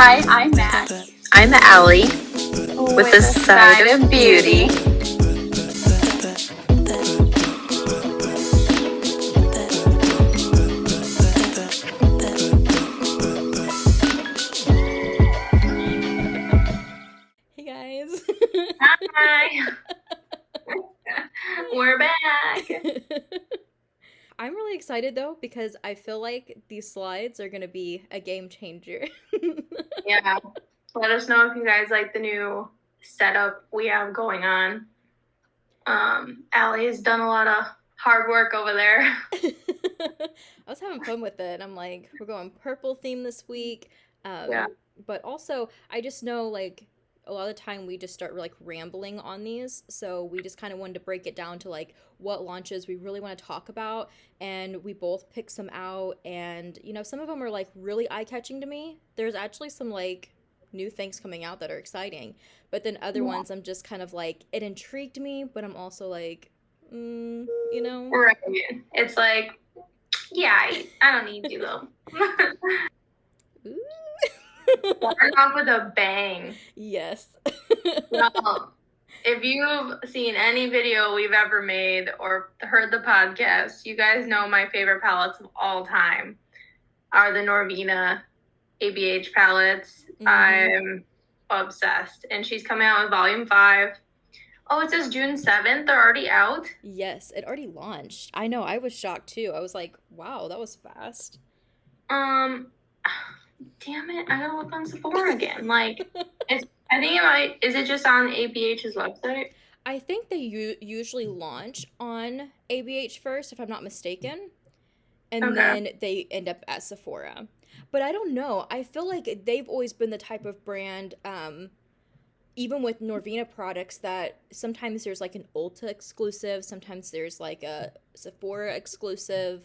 Hi, I'm Maxx. I'm Allie with the Side of Beauty. Hey guys. Hi. We're back. I'm really excited though because I feel like these slides are going to be a game changer. Yeah. Let us know if you guys like the new setup we have going on. Allie has done a lot of hard work over there. I was having fun with it. I'm like, we're going purple theme this week. Yeah. But also, I just know like a lot of the time we just start like rambling on these. So we just kind of wanted to break it down to like what launches we really want to talk about. And we both picked some out. And, you know, some of them are like really eye catching to me. There's actually some like new things coming out that are exciting. But then other ones, I'm just kind of like, it intrigued me, but I'm also like, you know? Right. It's like, yeah, I don't need you though. Starting off with a bang. Yes. Well, if you've seen any video we've ever made or heard the podcast, you guys know my favorite palettes of all time are the Norvina ABH palettes. I'm obsessed. And she's coming out with volume 5. Oh, it says June 7th. They're already out? Yes, it already launched. I know, I was shocked too. I was like, wow, that was fast. Damn it, I gotta look on Sephora again. Like, I think it might, is it just on ABH's website? I think they usually launch on ABH first, if I'm not mistaken. And then they end up at Sephora. But I don't know. I feel like they've always been the type of brand, even with Norvina products, that sometimes there's like an Ulta exclusive, sometimes there's like a Sephora exclusive.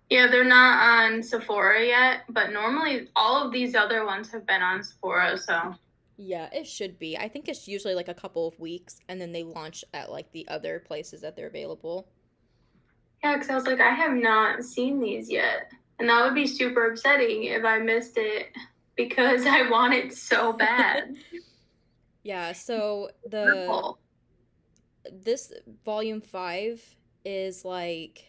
Yeah, they're not on Sephora yet, but normally all of these other ones have been on Sephora, so. Yeah, it should be. I think it's usually like a couple of weeks, and then they launch at like the other places that they're available. Yeah, because I was like, I have not seen these yet. And that would be super upsetting if I missed it because I want it so bad. Yeah, so Purple. this volume 5 is like,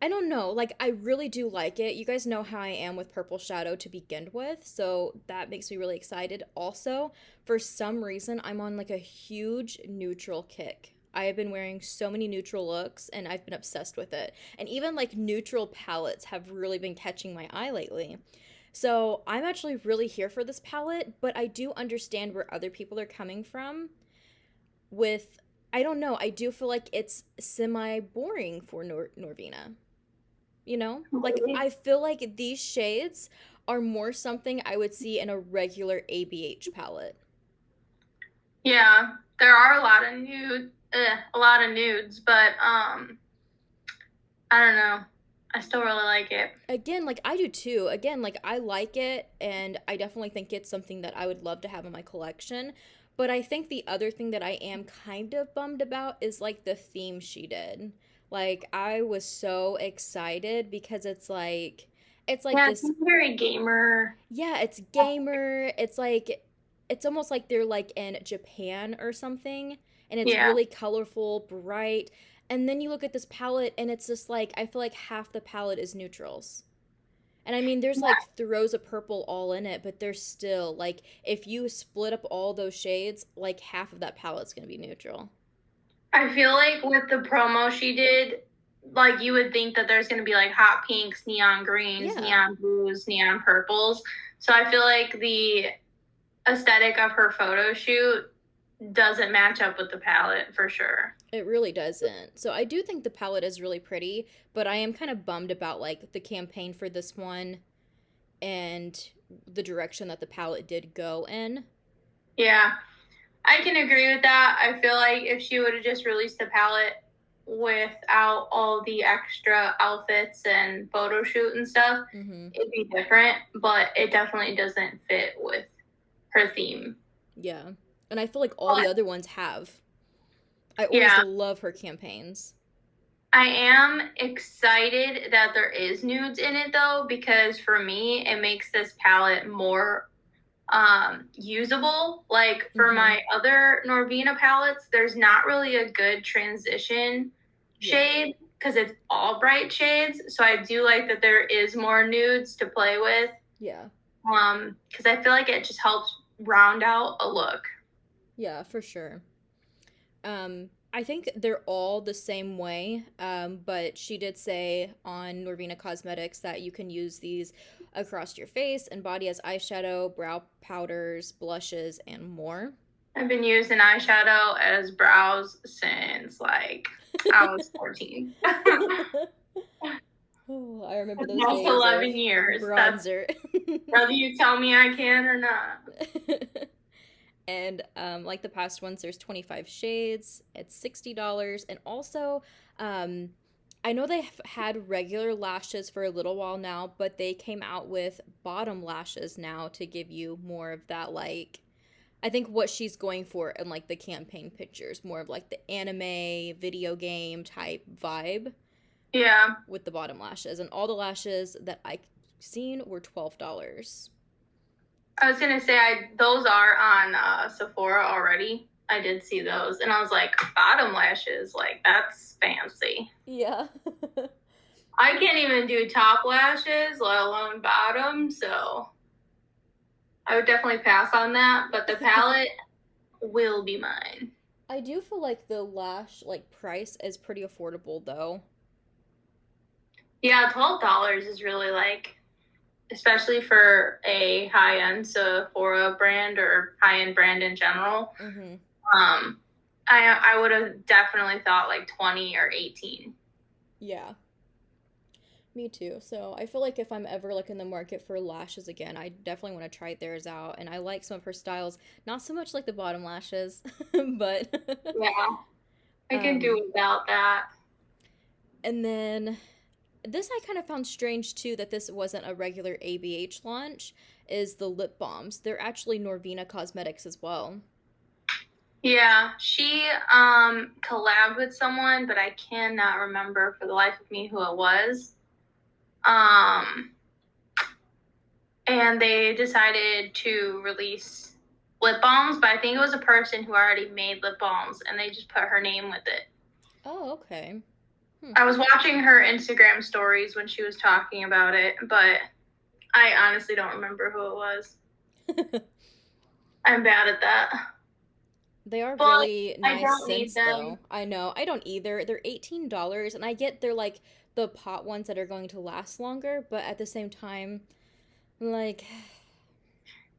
I don't know, like I really do like it. You guys know how I am with Purple Shadow to begin with, so that makes me really excited. Also, for some reason, I'm on like a huge neutral kick. I have been wearing so many neutral looks and I've been obsessed with it. And even like neutral palettes have really been catching my eye lately. So I'm actually really here for this palette, but I do understand where other people are coming from with, I don't know, I do feel like it's semi boring for Norvina. You know? Like, I feel like these shades are more something I would see in a regular ABH palette. Yeah, there are a lot of nudes, but I don't know. I still really like it. Again, like I do too. Again, like I like it and I definitely think it's something that I would love to have in my collection. But I think the other thing that I am kind of bummed about is like the theme she did. Like I was so excited because it's like Yeah, this, it's very gamer. yeah, it's gamer. It's like it's almost like they're like in Japan or something, and it's Yeah. really colorful, bright. And then you look at this palette and it's just like I feel like half the palette is neutrals. And I mean, there's like throws of purple all in it, but there's still like if you split up all those shades, like half of that palette's gonna be neutral. I feel like with the promo she did, like you would think that there's going to be like hot pinks, neon greens, Yeah. neon blues, neon purples. So I feel like the aesthetic of her photo shoot doesn't match up with the palette for sure. It really doesn't. So I do think the palette is really pretty, but I am kind of bummed about like the campaign for this one and the direction that the palette did go in. Yeah, I can agree with that. I feel like if she would have just released the palette without all the extra outfits and photo shoot and stuff, it'd be different, but it definitely doesn't fit with her theme. Yeah. And I feel like all the other ones have. I always love her campaigns. I am excited that there is nudes in it though, because for me, it makes this palette more usable. Like for my other Norvina palettes, there's not really a good transition shade because it's all bright shades. So I do like that there is more nudes to play with. Yeah. Because I feel like it just helps round out a look. Yeah, for sure. I think they're all the same way, but she did say on Norvina Cosmetics that you can use these across your face and body as eyeshadow, brow powders, blushes, and more. I've been using eyeshadow as brows since like I was 14. Oh, I remember those That's days. 11 years. Bronzer. Whether you tell me I can or not. And like the past ones, there's 25 shades. It's $60. And also, I know they've had regular lashes for a little while now, but they came out with bottom lashes now to give you more of that, like, I think what she's going for in like the campaign pictures, more of like the anime, video game type vibe. Yeah. With the bottom lashes. And all the lashes that I seen were $12. I was gonna say those are on Sephora already. I did see those, and I was like, bottom lashes, like that's fancy. Yeah. I can't even do top lashes, let alone bottom, so I would definitely pass on that. But the palette will be mine. I do feel like the lash like price is pretty affordable though. Yeah, $12 is really like, especially for a high-end Sephora brand or high-end brand in general. I would have definitely thought like 20 or 18. Yeah. Me too. So I feel like if I'm ever like in the market for lashes again, I definitely want to try theirs out. And I like some of her styles. Not so much like the bottom lashes, but yeah, I can do without that. And then this I kind of found strange too that this wasn't a regular ABH launch, is the lip balms. They're actually Norvina Cosmetics as well. Yeah, she collabed with someone, but I cannot remember for the life of me who it was. And they decided to release lip balms, but I think it was a person who already made lip balms, and they just put her name with it. Oh, okay. I was watching her Instagram stories when she was talking about it, but I honestly don't remember who it was. I'm bad at that. They are really nice scents, though. I know. I don't either. They're $18, and I get they're like the pot ones that are going to last longer, but at the same time, like,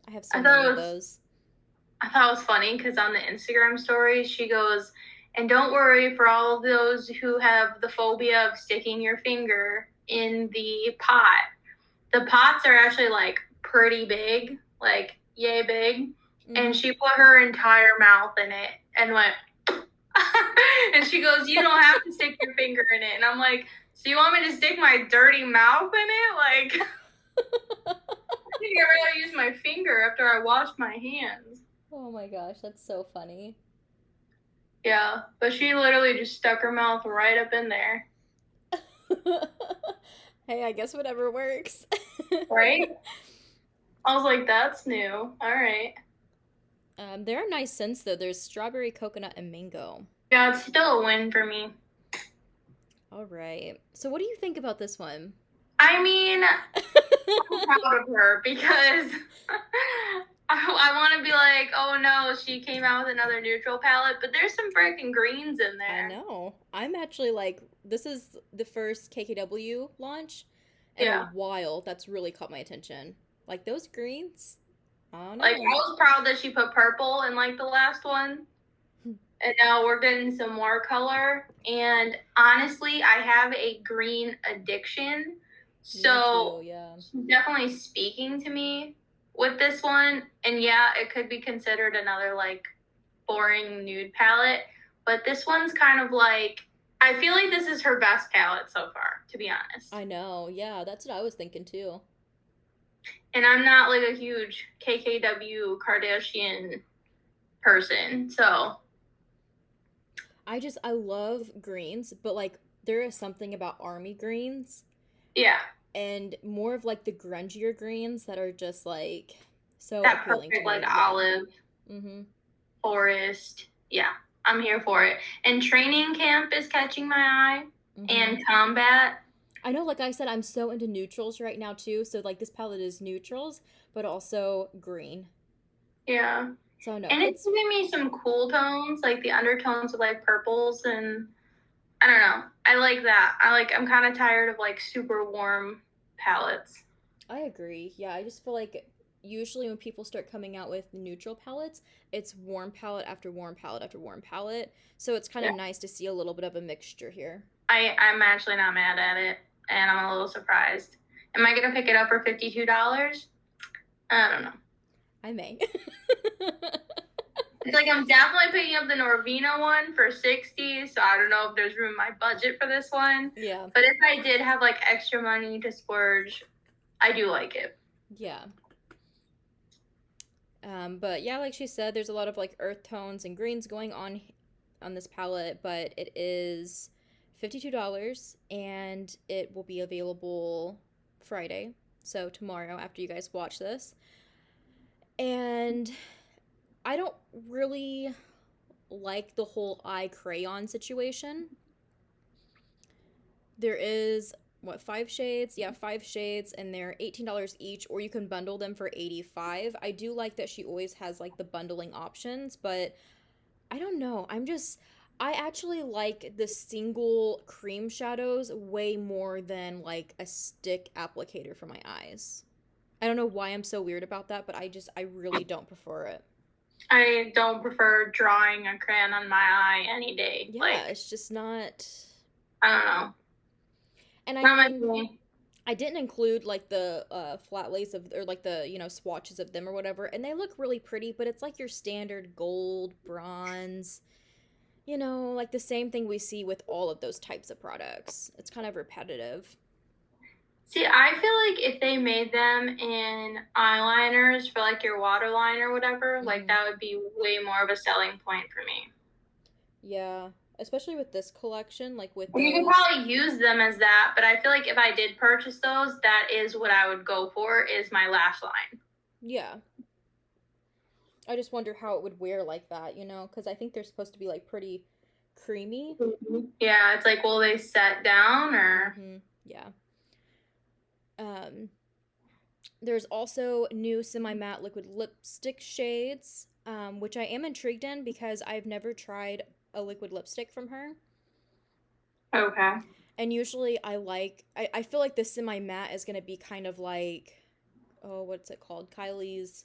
I have so many of those. I thought it was funny because on the Instagram story, she goes, and don't worry for all of those who have the phobia of sticking your finger in the pot. The pots are actually like pretty big, like yay big. And she put her entire mouth in it and went, and she goes, you don't have to stick your finger in it. And I'm like, so you want me to stick my dirty mouth in it? Like, I think I'd rather use my finger after I washed my hands. Oh my gosh, that's so funny. Yeah, but she literally just stuck her mouth right up in there. Hey, I guess whatever works. Right? I was like, that's new. All right. There are nice scents though. There's strawberry, coconut, and mango. Yeah, it's still a win for me. All right. So what do you think about this one? I mean, I'm proud of her because I want to be like, oh no, she came out with another neutral palette, but there's some freaking greens in there. I know. I'm actually like, this is the first KKW launch in a while that's really caught my attention. Like those greens. Like, I was proud that she put purple in, like, the last one. And now we're getting some more color. And honestly, I have a green addiction. So, she's definitely speaking to me with this one. And yeah, it could be considered another, like, boring nude palette. But this one's kind of like, I feel like this is her best palette so far, to be honest. I know. Yeah, that's what I was thinking, too. And I'm not like a huge KKW Kardashian person, so. I love greens, but like there is something about army greens Yeah. and more of like the grungier greens that are just like so That appealing to perfect, like, me. Yeah. olive, Mm-hmm. forest. Yeah, I'm here for it. And training camp is catching my eye. Mm-hmm. And combat. I know, like I said, I'm so into neutrals right now too. So like this palette is neutrals, but also green. Yeah. So no, And it's giving me some cool tones, like the undertones of like purples, and I don't know. I like that. I'm kind of tired of like super warm palettes. I agree. Yeah, I just feel like usually when people start coming out with neutral palettes, it's warm palette after warm palette after warm palette. So it's kind of Yeah. nice to see a little bit of a mixture here. I'm actually not mad at it, and I'm a little surprised. Am I gonna pick it up for $52? I don't know. I may. It's like I'm definitely picking up the Norvina one for $60, so I don't know if there's room in my budget for this one. Yeah. But if I did have like extra money to splurge, I do like it. Yeah. But yeah, like she said, there's a lot of like earth tones and greens going on this palette, but it is $52 and it will be available Friday. So tomorrow after you guys watch this. And I don't really like the whole eye crayon situation. There is what, 5 shades? Yeah, 5 shades, and they're $18 each, or you can bundle them for $85. I do like that she always has like the bundling options, but I don't know. I actually like the single cream shadows way more than like a stick applicator for my eyes. I don't know why I'm so weird about that, but I really don't prefer it. I don't prefer drawing a crayon on my eye any day. Yeah, it's just not. I don't know. And Not my thing. I didn't include like the flat lays of, or like the, swatches of them or whatever, and they look really pretty, but it's like your standard gold, bronze, like the same thing we see with all of those types of products. It's kind of repetitive. See, I feel like if they made them in eyeliners for like your waterline or whatever, like that would be way more of a selling point for me. Yeah, especially with this collection, like with You can probably use them as that, but I feel like if I did purchase those, that is what I would go for, is my lash line. Yeah. I just wonder how it would wear like that, because I think they're supposed to be like pretty creamy. Yeah, it's like, will they set down or? Yeah. There's also new semi-matte liquid lipstick shades, which I am intrigued in because I've never tried a liquid lipstick from her. Okay. And usually I feel like the semi-matte is going to be kind of like, oh, what's it called? Kylie's,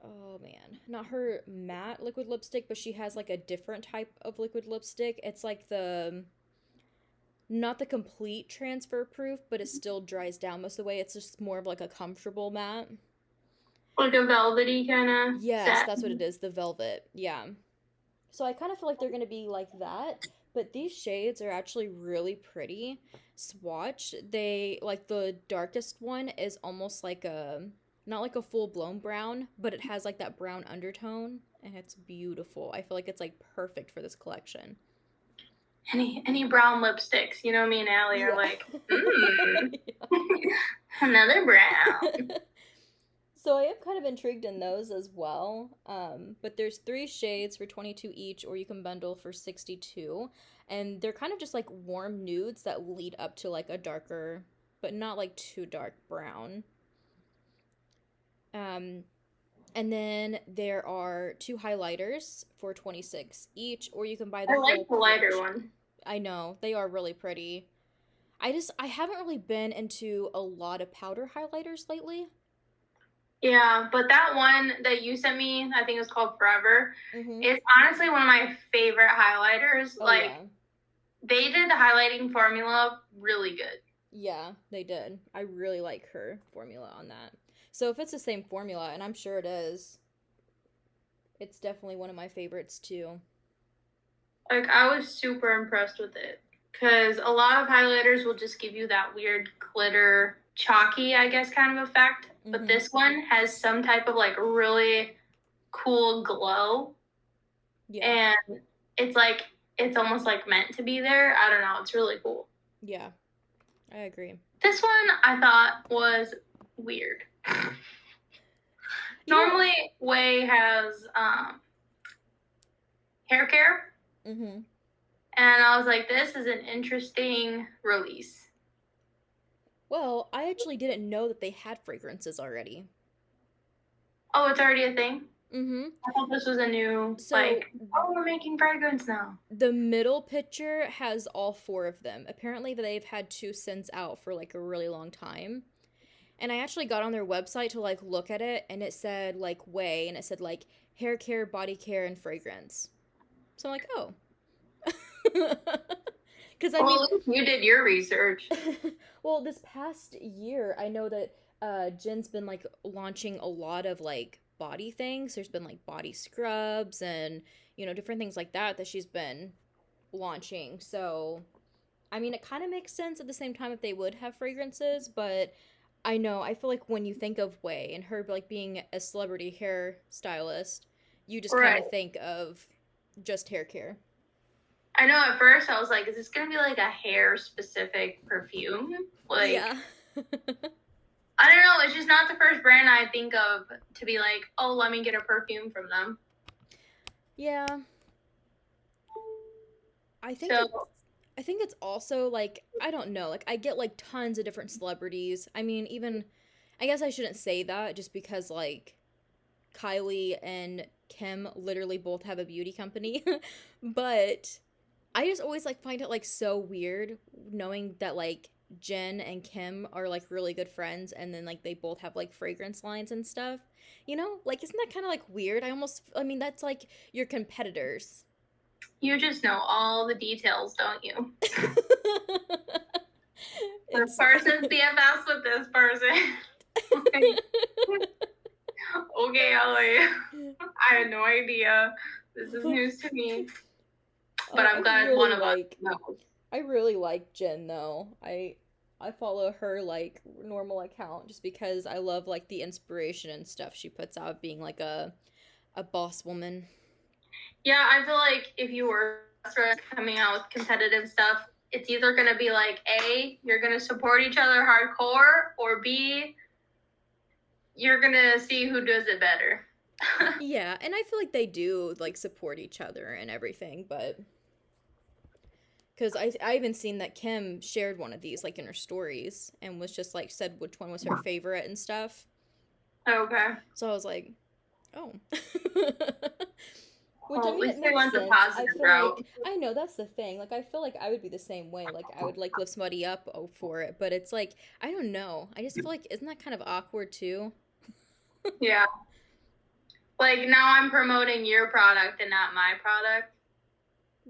oh man, not her matte liquid lipstick, but she has like a different type of liquid lipstick. It's like not the complete transfer proof, but it still dries down most of the way. It's just more of like a comfortable matte. Like a velvety kind of. Yes, that's what it is, the velvet. Yeah. So I kind of feel like they're going to be like that, but these shades are actually really pretty. Swatch, like the darkest one is almost like not like a full-blown brown, but it has like that brown undertone, and it's beautiful. I feel like it's like perfect for this collection. Any brown lipsticks, me and Allie are like, another brown. So I am kind of intrigued in those as well. But there's 3 shades for $22 each, or you can bundle for $62. And they're kind of just like warm nudes that lead up to like a darker, but not like too dark brown. And then there are 2 highlighters for $26 each, or you can buy the whole I like the lighter one. I know, they are really pretty. I haven't really been into a lot of powder highlighters lately. Yeah, but that one that you sent me, I think it was called Forever, it's honestly one of my favorite highlighters. They did the highlighting formula really good. Yeah, they did. I really like her formula on that. So if it's the same formula, and I'm sure it is, it's definitely one of my favorites too. Like, I was super impressed with it, because a lot of highlighters will just give you that weird glitter, chalky, I guess, kind of effect. But this one has some type of like really cool glow. Yeah. And it's like it's almost like meant to be there. I don't know. It's really cool. Yeah, I agree. This one I thought was weird. Normally, Ouai has hair care. Mm-hmm. And I was like, this is an interesting release. Well, I actually didn't know that they had fragrances already. Oh, it's already a thing? Mm-hmm. I thought this was a new, we're making fragrance now. The middle picture has all 4 of them. Apparently, they've had 2 scents out for, like, a really long time. And I actually got on their website to, like, look at it, and it said, like, Ouai, and it said, like, hair care, body care, and fragrance. So I'm like, oh. Because, I mean... you did your research. Well, this past year, I know that Jen's been, like, launching a lot of, like, body things. There's been, like, body scrubs and, you know, different things like that she's been launching. So, I mean, it kind of makes sense at the same time if they would have fragrances, but I know, I feel like when you think of Ouai and her, like, being a celebrity hair stylist, you just kind of think of just hair care. I know at first I was like, is this going to be like a hair specific perfume? Like, yeah. I don't know. It's just not the first brand I think of to be like, oh, let me get a perfume from them. Yeah. I think it's also, like, I don't know, like, I get, like, tons of different celebrities. I mean, even, I guess I shouldn't say that just because, like, Kylie and Kim literally both have a beauty company. But I just always, like, find it, like, so weird knowing that, like, Jen and Kim are, like, really good friends, and then, like, they both have, like, fragrance lines and stuff. You know? Like, isn't that kind of, like, weird? I mean, that's, like, your competitors. You just know all the details, don't you? This person's BFFs with this person. Okay, Ellie. I had no idea. This is news to me. But I'm glad really one of us knows. I really like Jen, though. I follow her, like, normal account just because I love, like, the inspiration and stuff she puts out being, like, a boss woman. Yeah, I feel like if you were coming out with competitive stuff, it's either going to be like, A, you're going to support each other hardcore, or B, you're going to see who does it better. Yeah, and I feel like they do, like, support each other and everything, but... Because I even seen that Kim shared one of these, like, in her stories, and was just, like, said which one was her favorite and stuff. Okay. So I was like, oh. Which, I mean, it makes sense. I know, that's the thing. Like, I feel like I would be the same way. Like, I would, like, lift somebody up for it. But it's like, I don't know. I just feel like, isn't that kind of awkward, too? Yeah. Like, now I'm promoting your product and not my product.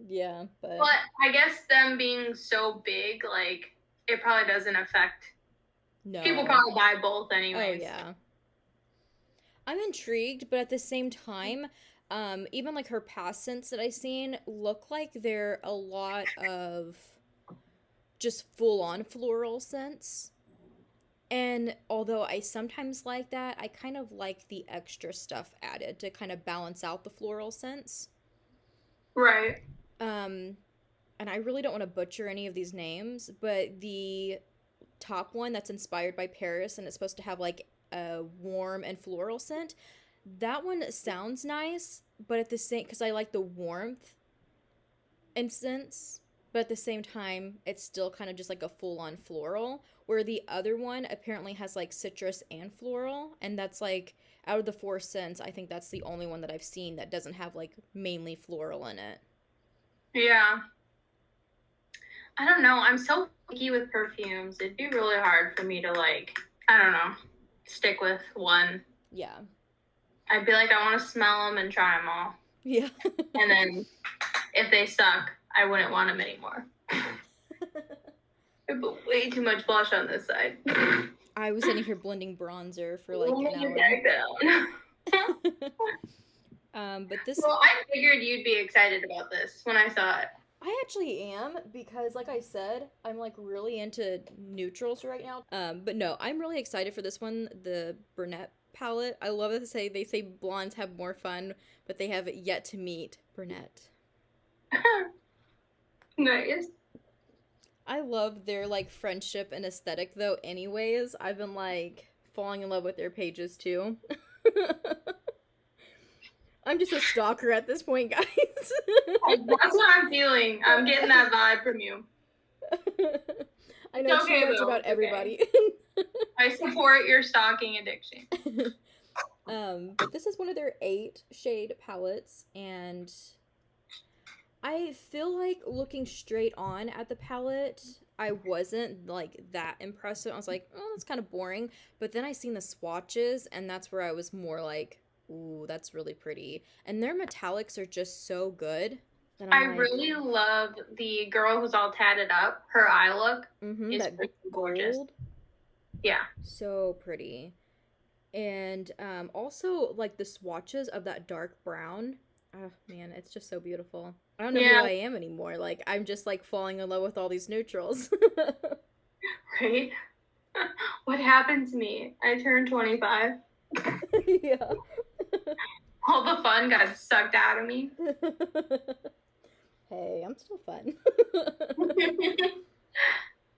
Yeah, but I guess them being so big, like, it probably doesn't affect... No. People probably buy both anyways. Oh, yeah. I'm intrigued, but at the same time... even, like, her past scents that I've seen look like they're a lot of just full-on floral scents. And although I sometimes like that, I kind of like the extra stuff added to kind of balance out the floral scents. Right. And I really don't want to butcher any of these names, but the top one that's inspired by Paris and it's supposed to have, like, a warm and floral scent... That one sounds nice, but at the same... Because I like the warmth and scents, but at the same time, it's still kind of just like a full-on floral. Where the other one apparently has, like, citrus and floral, and that's, like, out of the 4 scents, I think that's the only one that I've seen that doesn't have, like, mainly floral in it. Yeah. I don't know. I'm so picky with perfumes. It'd be really hard for me to, like, I don't know, stick with one. Yeah. I'd be like, I want to smell them and try them all. Yeah. And then if they suck, I wouldn't want them anymore. I put way too much blush on this side. I was sitting here blending bronzer for, like, an hour. But this... Well, I figured you'd be excited about this when I saw it. I actually am, because, like I said, I'm, like, really into neutrals right now. But no, I'm really excited for this one, the brunette palette. I love that they say blondes have more fun, but they have yet to meet brunette. Nice. I love their like friendship and aesthetic though anyways. I've been like falling in love with their pages too. I'm just a stalker at this point, guys. That's what I'm feeling. I'm getting that vibe from you. I know It's okay, too much though. about It's okay. everybody. I support your stalking addiction. This is one of their 8 shade palettes, and I feel like looking straight on at the palette, I wasn't like that impressed. I was like, oh, that's kind of boring. But then I seen the swatches, and that's where I was more like, ooh, that's really pretty. And their metallics are just so good. I really love the girl who's all tatted up. Her eye look is that gorgeous. gold. Yeah. So pretty. And also like the swatches of that dark brown. Oh man, it's just so beautiful. I don't know who I am anymore. Like I'm just like falling in love with all these neutrals. Right? What happened to me? I turned 25. Yeah. All the fun got sucked out of me. Hey, I'm still fun.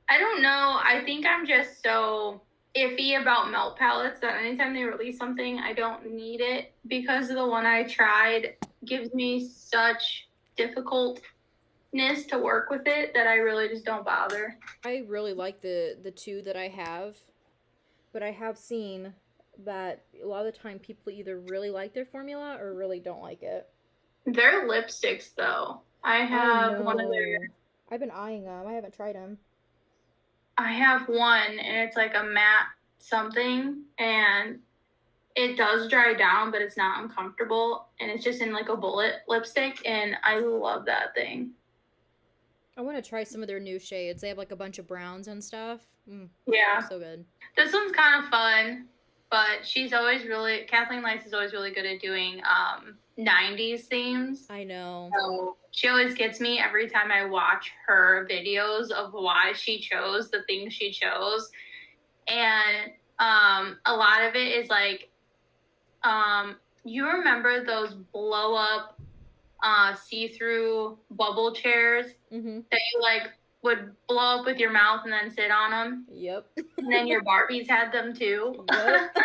I don't know. I think I'm just so iffy about melt palettes that anytime they release something, I don't need it because the one I tried gives me such difficultness to work with it that I really just don't bother. I really like the 2 that I have, but I have seen that a lot of the time people either really like their formula or really don't like it. Their lipsticks, though. I have one of their... I've been eyeing them. I haven't tried them. I have one, and it's like a matte something, and it does dry down, but it's not uncomfortable, and it's just in like a bullet lipstick, and I love that thing. I want to try some of their new shades. They have like a bunch of browns and stuff. Yeah. So good. This one's kind of fun, but Kathleen Lights is always really good at doing 90s themes. I know. So she always gets me every time I watch her videos of why she chose the things she chose. And a lot of it is like, you remember those blow up see-through bubble chairs that you like would blow up with your mouth and then sit on them? Yep. And then your Barbies had them too. Yep.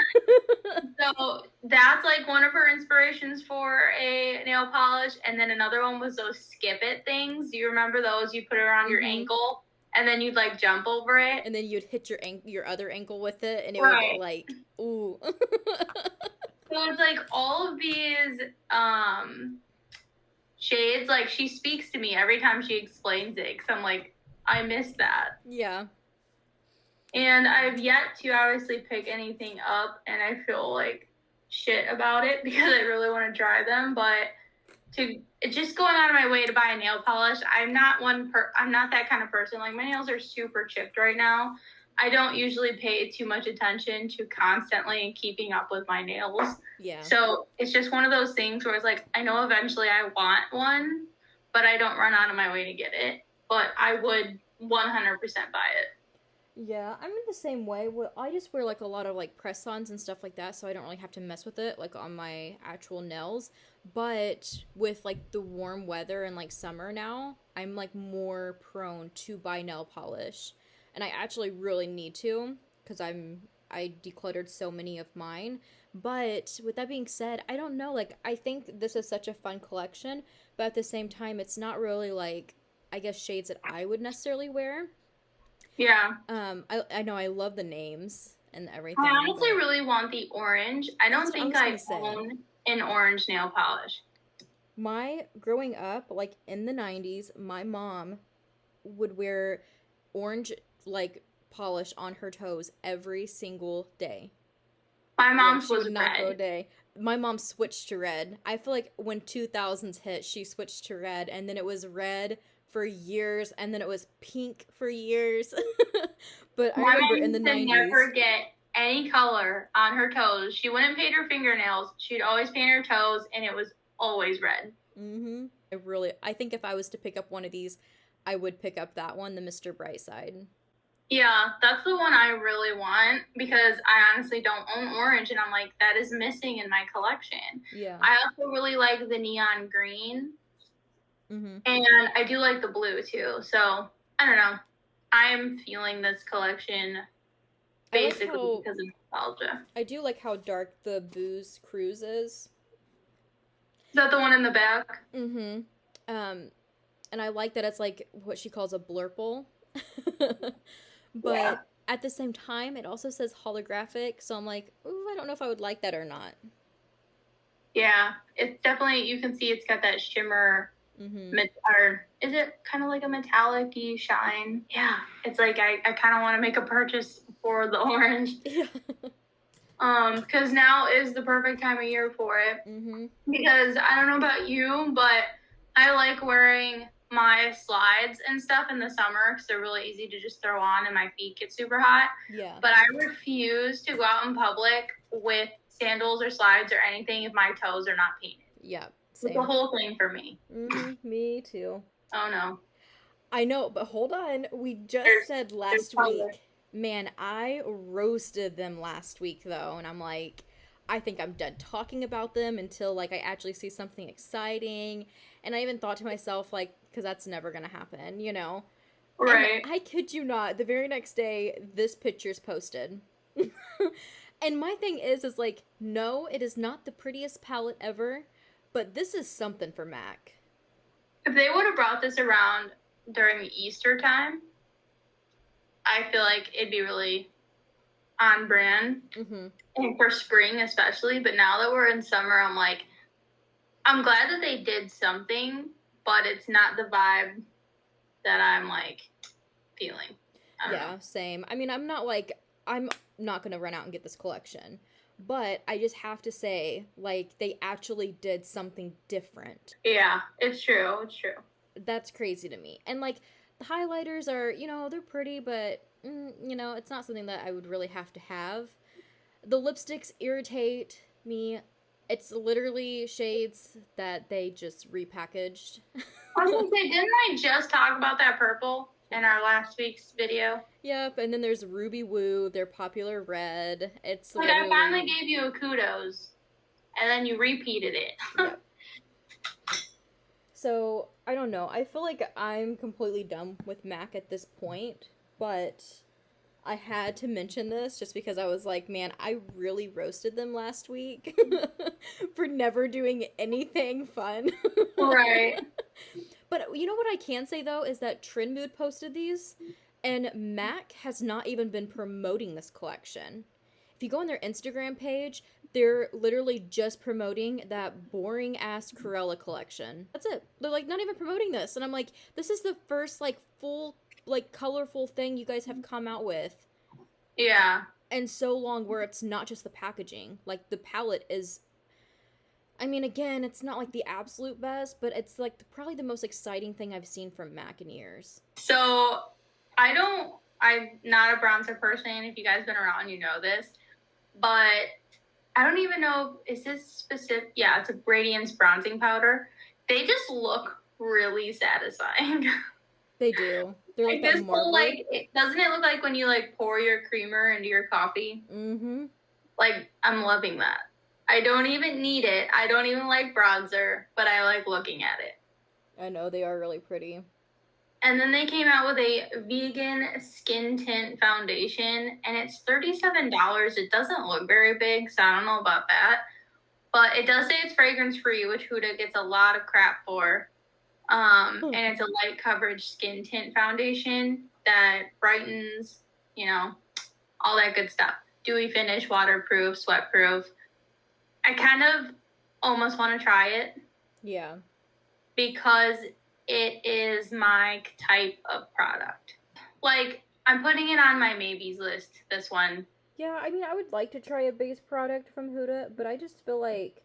So that's like one of her inspirations for a nail polish. And then another one was those skip it things. Do you remember those? You put it around your ankle and then you'd like jump over it. And then you'd hit your other ankle with it and it would like, ooh. So it's like all of these shades, like she speaks to me every time she explains it. Cause I'm like, I miss that. Yeah. And I've yet to obviously pick anything up, and I feel like shit about it because I really want to try them. But just going out of my way to buy a nail polish, I'm not that kind of person. Like my nails are super chipped right now. I don't usually pay too much attention to constantly keeping up with my nails. Yeah. So it's just one of those things where it's like, I know eventually I want one, but I don't run out of my way to get it. But I would 100% buy it. Yeah, I'm in the same way. Well, I just wear like a lot of like press-ons and stuff like that, so I don't really have to mess with it like on my actual nails. But with like the warm weather and like summer now, I'm like more prone to buy nail polish. And I actually really need to because I decluttered so many of mine. But with that being said, I don't know, like I think this is such a fun collection, but at the same time it's not really like I guess shades that I would necessarily wear. Yeah. I know I love the names and everything. I honestly really want the orange. I don't think I own an orange nail polish. Growing up, like in the 90s, my mom would wear orange like polish on her toes every single day. My mom's was red. My mom switched to red. I feel like when 2000s hit, she switched to red, and then it was red for years, and then it was pink for years. But I remember in the 90s. Never get any color on her toes. She wouldn't paint her fingernails. She'd always paint her toes, and it was always red. I think if I was to pick up one of these, I would pick up that one, the Mr. Brightside. Yeah, that's the one I really want because I honestly don't own orange, and I'm like, that is missing in my collection. Yeah. I also really like the neon green. And I do like the blue too. So I don't know. I'm feeling this collection basically because of nostalgia. I do like how dark the Booze Cruise is. Is that the one in the back? Mm-hmm. And I like that it's like what she calls a blurple. But at the same time, it also says holographic. So I'm like, ooh, I don't know if I would like that or not. Yeah, it's definitely, you can see it's got that shimmer. Or is it kind of like a metallic-y shine? Yeah, it's like I kind of want to make a purchase for the orange. Yeah. Because now is the perfect time of year for it. Because I don't know about you, but I like wearing my slides and stuff in the summer because they're really easy to just throw on and my feet get super hot. Yeah. But I refuse to go out in public with sandals or slides or anything if my toes are not painted. Yeah. It's the whole thing for me. Me too. Oh no. I know, but hold on. We just said last week. Man, I roasted them last week though, and I'm like, I think I'm done talking about them until like I actually see something exciting. And I even thought to myself, like, because that's never gonna happen, you know? Right. And I kid you not, the very next day, this picture's posted. And my thing is like, no, it is not the prettiest palette ever, but this is something for MAC. If they would have brought this around during Easter time, I feel like it'd be really on brand. And for spring especially. But now that we're in summer, I'm like, I'm glad that they did something, but it's not the vibe that I'm like feeling. Yeah, same. I mean, I'm not going to run out and get this collection. But I just have to say, like, they actually did something different. Yeah, it's true. It's true. That's crazy to me. And, like, the highlighters are, you know, they're pretty, but, you know, it's not something that I would really have to have. The lipsticks irritate me. It's literally shades that they just repackaged. I was going to say, didn't I just talk about that purple in our last week's video? Yep, and then there's Ruby Woo, their popular red. It's like literally... I finally gave you a kudos, and then you repeated it. Yep. So, I don't know. I feel like I'm completely done with MAC at this point, but I had to mention this just because I was like, man, I really roasted them last week for never doing anything fun. Right. But you know what I can say, though, is that Trend Mood posted these, and MAC has not even been promoting this collection. If you go on their Instagram page, they're literally just promoting that boring-ass Corella collection. That's it. They're, like, not even promoting this. And I'm like, this is the first, like, full, like, colorful thing you guys have come out with. Yeah. And so long where it's not just the packaging. Like, the palette is... I mean, again, it's not, like, the absolute best, but it's, like, probably the most exciting thing I've seen from MAC in years. So, I'm not a bronzer person. If you guys been around, you know this. But I don't even know, is this specific? Yeah, it's a Radiance bronzing powder. They just look really satisfying. They do. They're like that marble. Doesn't it look like when you, like, pour your creamer into your coffee? Like, I'm loving that. I don't even need it. I don't even like bronzer, but I like looking at it. I know, they are really pretty. And then they came out with a vegan skin tint foundation, and it's $37. It doesn't look very big, so I don't know about that. But it does say it's fragrance-free, which Huda gets a lot of crap for. And it's a light coverage skin tint foundation that brightens, you know, all that good stuff. Dewy finish, waterproof, sweatproof. I kind of almost want to try it. Yeah. Because it is my type of product. Like, I'm putting it on my maybes list, this one. Yeah, I mean, I would like to try a base product from Huda, but I just feel like,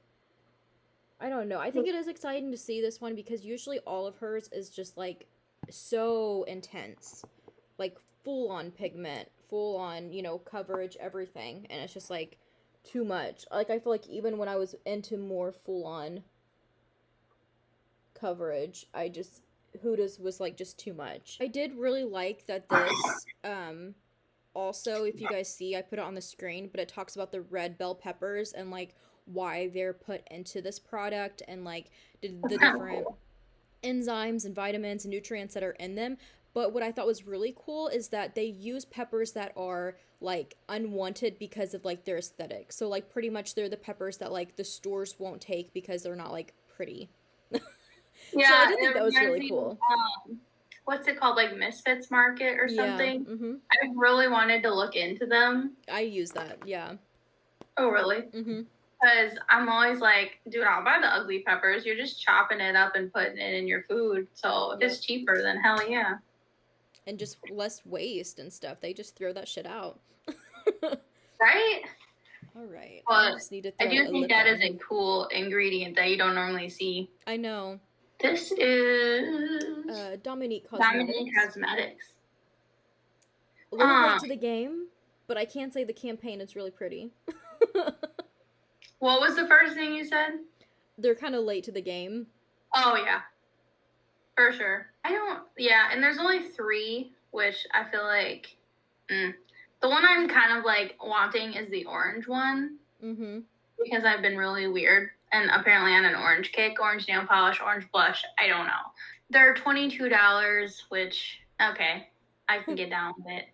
I don't know. I think it is exciting to see this one because usually all of hers is just, like, so intense. Like, full-on pigment, full-on, you know, coverage, everything. And it's just, like, too much. Like, I feel like even when I was into more full-on coverage, Huda's was, like, just too much. I did really like that this, also, if you guys see, I put it on the screen, but it talks about the red bell peppers and, like, why they're put into this product and, like, the different... enzymes and vitamins and nutrients that are in them. But what I thought was really cool is that they use peppers that are like unwanted because of like their aesthetic. So like pretty much they're the peppers that like the stores won't take because they're not like pretty. Yeah, So I did think it that was reminds really me cool. of, what's it called, like Misfits Market or Yeah. something? Mm-hmm. I really wanted to look into them. I use that. Yeah. Oh, really? Mm-hmm. Because I'm always like, dude, I'll buy the ugly peppers. You're just chopping it up and putting it in your food. So if it's cheaper, then hell yeah. And just less waste and stuff. They just throw that shit out. Right? All right. But I just need to throw I do a think lip that balm. is a cool ingredient that you don't normally see. I know. This is Dominique Cosmetics. Dominique Cosmetics. A little late to the game, but I can say the campaign is really pretty. What was the first thing you said? They're kind of late to the game. Oh, yeah. For sure. Yeah, and there's only 3, which I feel like, the one I'm kind of like wanting is the orange one. Mm-hmm. Because I've been really weird and apparently on an orange kick, orange nail polish, orange blush. I don't know. They're $22, which, okay, I can get down with it.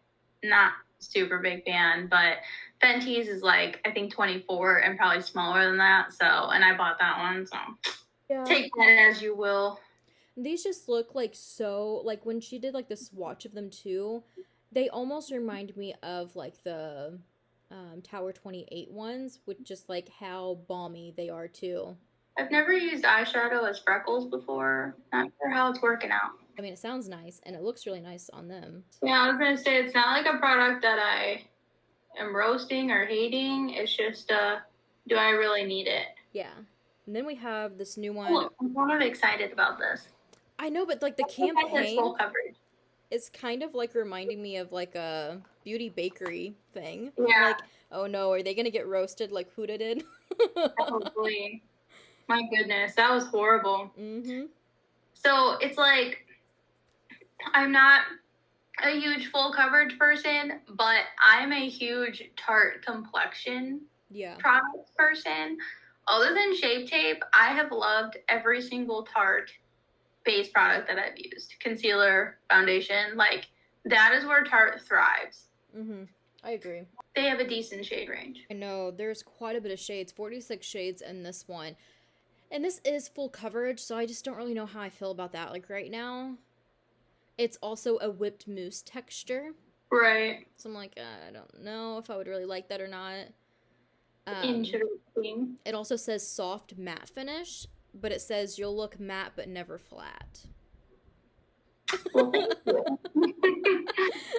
Not super big fan, but Fenty's is like, I think 24 and probably smaller than that. So, and I bought that one. So Yeah. take that as you will. These just look like so, like when she did like the swatch of them too, they almost remind me of like the Tower 28 ones, with just like how balmy they are too. I've never used eyeshadow as freckles before. Not sure how it's working out. I mean, it sounds nice and it looks really nice on them. Yeah, I was gonna say it's not like a product that I am roasting or hating. It's just, do I really need it? Yeah. And then we have this new one. Look, I'm kind of excited about this. I know, but like the campaign full coverage. is kind of like reminding me of like a beauty bakery thing. Yeah. Like, oh no, are they gonna get roasted like Huda did? Probably. My goodness, that was horrible. Mm-hmm. So it's like, I'm not a huge full coverage person, but I'm a huge Tarte complexion product person. Other than Shape Tape, I have loved every single Tarte base product that I've used. Concealer, foundation, like that is where Tarte thrives. Mm-hmm. I agree. They have a decent shade range. I know, there's quite a bit of shades, 46 shades in this one. And this is full coverage, so I just don't really know how I feel about that. Like right now, it's also a whipped mousse texture. Right. So I'm like, I don't know if I would really like that or not. Interesting. It also says soft matte finish, but it says you'll look matte but never flat. Well, thank you.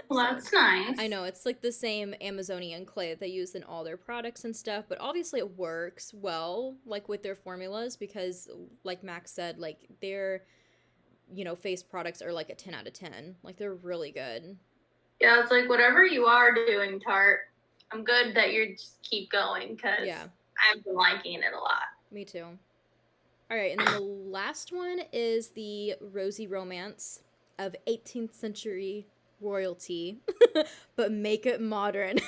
Well, that's nice. I know, it's like the same Amazonian clay that they use in all their products and stuff, but obviously it works well, like with their formulas, because like Maxx said, like their, face products are like a 10 out of 10. Like they're really good. Yeah, it's like whatever you are doing, Tarte, I'm good that you just keep going, because I've been liking it a lot. Me too. All right, and then the last one is the Rosy Romance of 18th century royalty, but make it modern.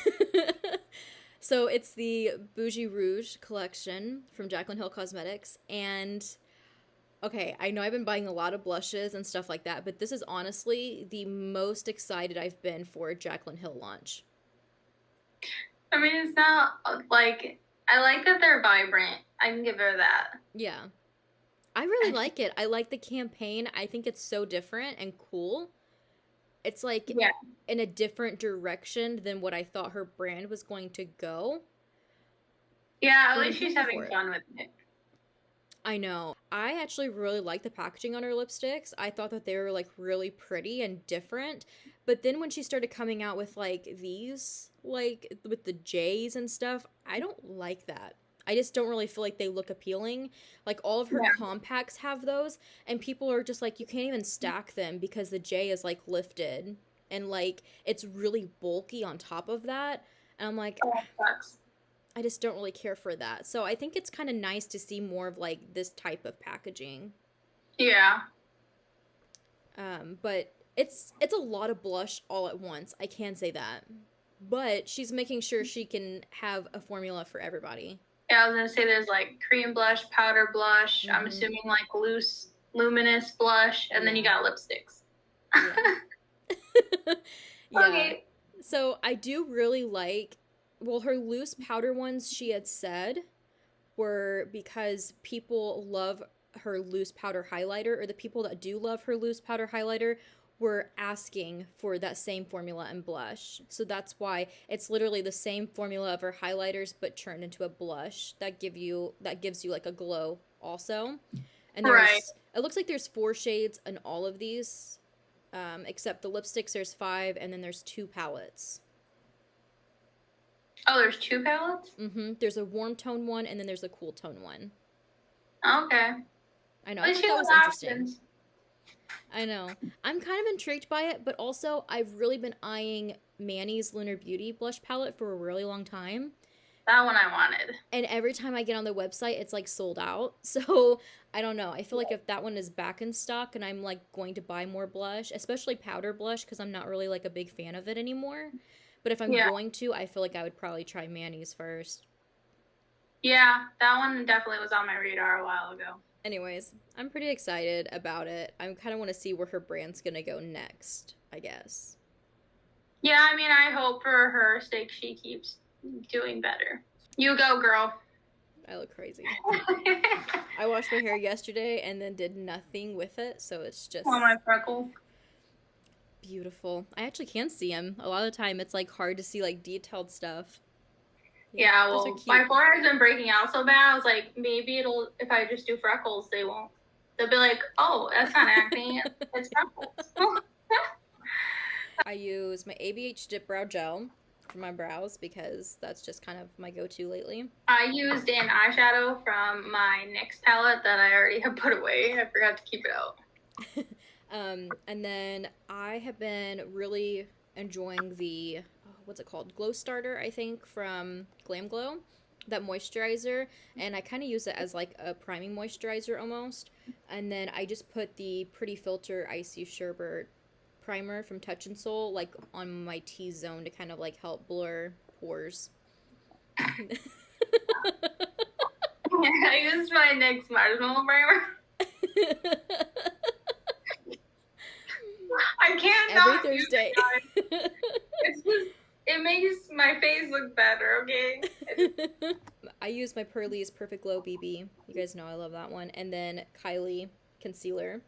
So it's the Bougie Rouge collection from Jaclyn Hill Cosmetics, and okay, I know I've been buying a lot of blushes and stuff like that, but this is honestly the most excited I've been for a Jaclyn Hill launch. I mean, it's not like, I like that they're vibrant. I can give her that. Yeah. I really like it. I like the campaign. I think it's so different and cool. It's like in a different direction than what I thought her brand was going to go. Yeah, at least she's having fun with it. I know. I actually really like the packaging on her lipsticks. I thought that they were like really pretty and different. But then when she started coming out with like these, like with the J's and stuff, I don't like that. I just don't really feel like they look appealing. Like all of her compacts have those, and people are just like, you can't even stack them because the J is like lifted and like it's really bulky on top of that. And I'm like, I just don't really care for that. So I think it's kind of nice to see more of like this type of packaging. Yeah. But it's a lot of blush all at once. I can say that. But she's making sure she can have a formula for everybody. Yeah, I was gonna say there's like cream blush, powder blush. I'm assuming like loose luminous blush, and then you got lipsticks. Yeah. Okay. So I do really like, well, her loose powder ones she had said were because people love her loose powder highlighter, or the people that do love her loose powder highlighter were asking for that same formula and blush. So that's why it's literally the same formula of her highlighters but turned into a blush that gives you like a glow also. And there's it looks like there's 4 shades in all of these. Except the lipsticks, there's 5, and then there's 2 palettes. Oh, there's 2 palettes? Mm-hmm. There's a warm tone one, and then there's a cool tone one. Okay. I know. I thought that was interesting. I know. I'm kind of intrigued by it, but also I've really been eyeing Manny's Lunar Beauty blush palette for a really long time. That one I wanted. And every time I get on the website, it's like sold out. So I don't know. I feel like if that one is back in stock and I'm like going to buy more blush, especially powder blush, because I'm not really like a big fan of it anymore. But if I'm going to, I feel like I would probably try Manny's first. Yeah, that one definitely was on my radar a while ago. Anyways, I'm pretty excited about it. I kind of want to see where her brand's going to go next, I guess. Yeah, I mean, I hope for her sake she keeps doing better. You go, girl. I look crazy. I washed my hair yesterday and then did nothing with it, so it's just... Oh, my freckles. Beautiful. I actually can see them. A lot of the time it's like hard to see like detailed stuff. Yeah, well, my forehead's been breaking out so bad, I was like, maybe it'll, if I just do freckles, they won't. They'll be like, oh, that's not acne, it's freckles. I use my ABH Dip Brow Gel for my brows because that's just kind of my go-to lately. I used an eyeshadow from my NYX palette that I already have put away. I forgot to keep it out. And then I have been really enjoying the, what's it called? Glow Starter, I think, from Glam Glow. That moisturizer. And I kind of use it as like a priming moisturizer almost. And then I just put the Pretty Filter Icy Sherbet primer from Touch in Soul like on my T-zone to kind of like help blur pores. I used my NYX Marshmallow primer. I can't not every Thursday. It's just, it makes my face look better, okay? I use my Pearlie's Perfect Glow BB. You guys know I love that one. And then Kylie concealer.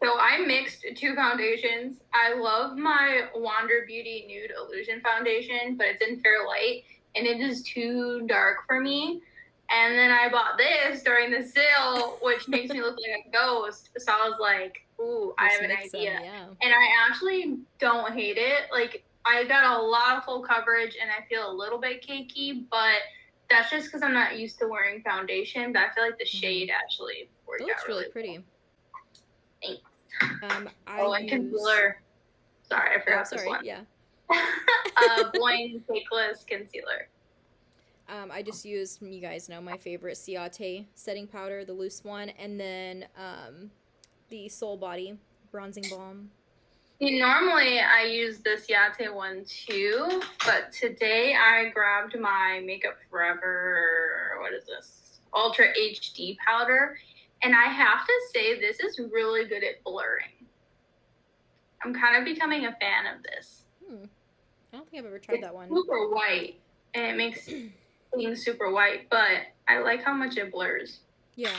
So I mixed 2 foundations. I love my Wander Beauty Nude Illusion foundation, but it's in Fair Light, and it is too dark for me. And then I bought this during the sale, which makes me look like a ghost. So I was like, ooh, I have an idea. And I actually don't hate it. Like, I got a lot of full coverage, and I feel a little bit cakey, but that's just because I'm not used to wearing foundation. But I feel like the shade actually worked out. It looks really pretty. Thanks. I concealer. Sorry, I forgot this one. Yeah. Boing Fakeless Concealer. I just used, you guys know, my favorite Ciate setting powder, the loose one, and then the Soul Body Bronzing Balm. Normally, I use the Ciate one too, but today I grabbed my Makeup Forever, what is this? Ultra HD powder, and I have to say this is really good at blurring. I'm kind of becoming a fan of this. I don't think I've ever tried that one. Super white, and it makes things super white, but I like how much it blurs. Yeah.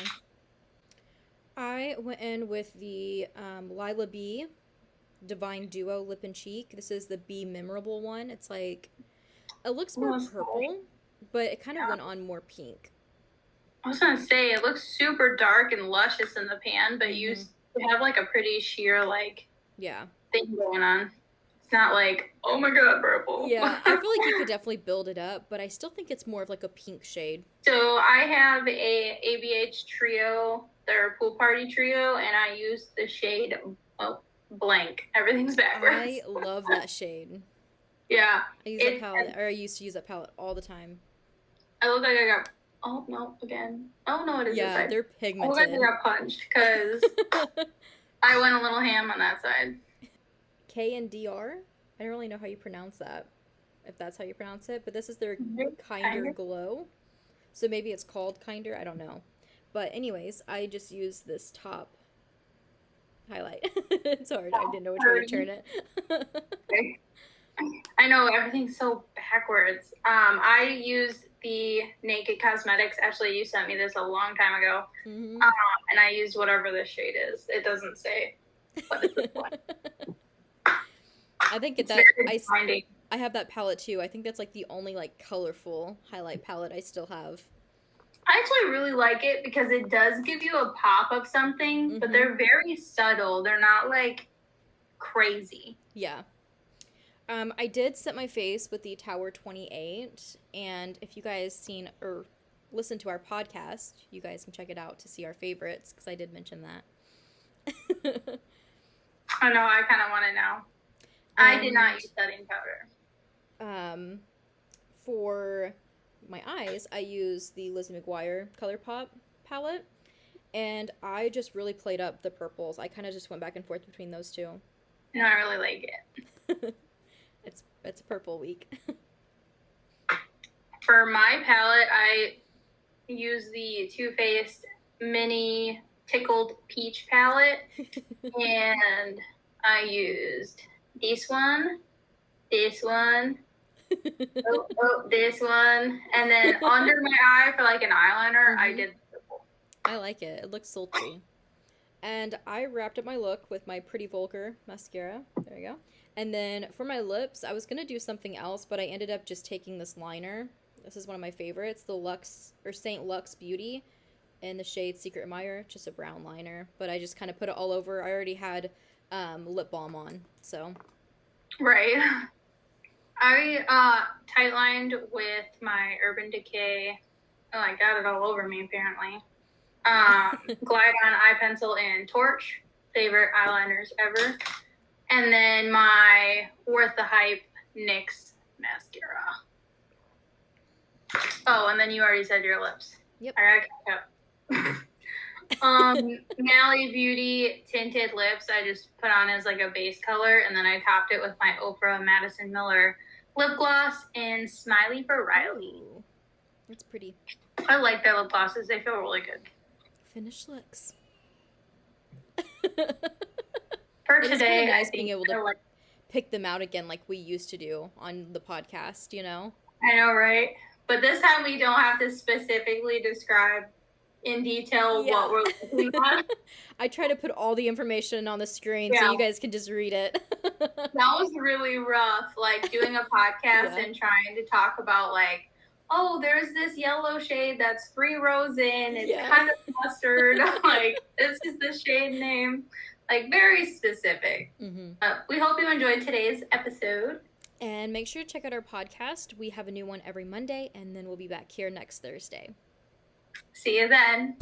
I went in with the Lila B Divine Duo Lip and Cheek. This is the Be Memorable one. It's like, it looks more purple, but it kind of went on more pink. I was gonna say, it looks super dark and luscious in the pan, but you have like a pretty sheer like thing going on. It's not like, oh my god, purple. Yeah, I feel like you could definitely build it up, but I still think it's more of like a pink shade. So I have a ABH trio, their pool party trio, and I use the shade blank. Everything's backwards. I love that shade. Yeah. I use that palette, or I used to use that palette all the time. I look like I got, oh no, again. Oh no, it is this side. They're pigmented. I look like I got punched, because I went a little ham on that side. K&DR. I don't really know how you pronounce that, if that's how you pronounce it, but this is their Kinder Glow. So maybe it's called Kinder, I don't know. But anyways, I just used this top highlight. It's hard. I didn't know which way to turn it. Okay. I know everything's so backwards. I use the Naked Cosmetics. Actually, you sent me this a long time ago. Mm-hmm. And I used whatever this shade is. It doesn't say what is this one. I think It's that very blinding. I have that palette too. I think that's like the only like colorful highlight palette I still have. I actually really like it because it does give you a pop of something, but they're very subtle. They're not like crazy. Yeah. I did set my face with the Tower 28, and if you guys seen or listened to our podcast, you guys can check it out to see our favorites, because I did mention that. I know, I kind of want to know. I did not use setting powder. For my eyes, I use the Lizzie McGuire Color Pop palette, and I just really played up the purples. I kind of just went back and forth between those two. No, I really like it. It's purple week. For my palette, I use the Too Faced Mini Tickled Peach palette, and I used this one, this one, this one, and then under my eye for like an eyeliner, I did purple. I like it. It looks sultry. And I wrapped up my look with my Pretty Vulgar mascara. There you go. And then for my lips, I was going to do something else, but I ended up just taking this liner. This is one of my favorites, the Lux, or St. Lux Beauty in the shade Secret Admirer. Just a brown liner, but I just kind of put it all over. I already had lip balm on, so. Right. I tight-lined with my Urban Decay. Oh, I got it all over me, apparently. Glide on eye pencil and Torch, favorite eyeliners ever. And then my Worth the Hype NYX mascara. Oh, and then you already said your lips. Yep. I gotta catch up. Mally Beauty tinted lips I just put on as like a base color, and then I topped it with my Oprah Madison Miller lip gloss in Smiley for Riley. Ooh, that's pretty. I like their lip glosses. They feel really good. Finished looks. For It's today, kind of nice I being think able to pick them out again like we used to do on the podcast, you know? I know, right? But this time we don't have to specifically describe in detail what we're looking at. I try to put all the information on the screen so you guys can just read it. That was really rough, like doing a podcast and trying to talk about like, oh, there's this yellow shade that's 3 rows in. It's kind of mustard. Like, this is the shade name. Like, very specific. We hope you enjoyed today's episode. And make sure to check out our podcast. We have a new one every Monday, and then we'll be back here next Thursday. See you then.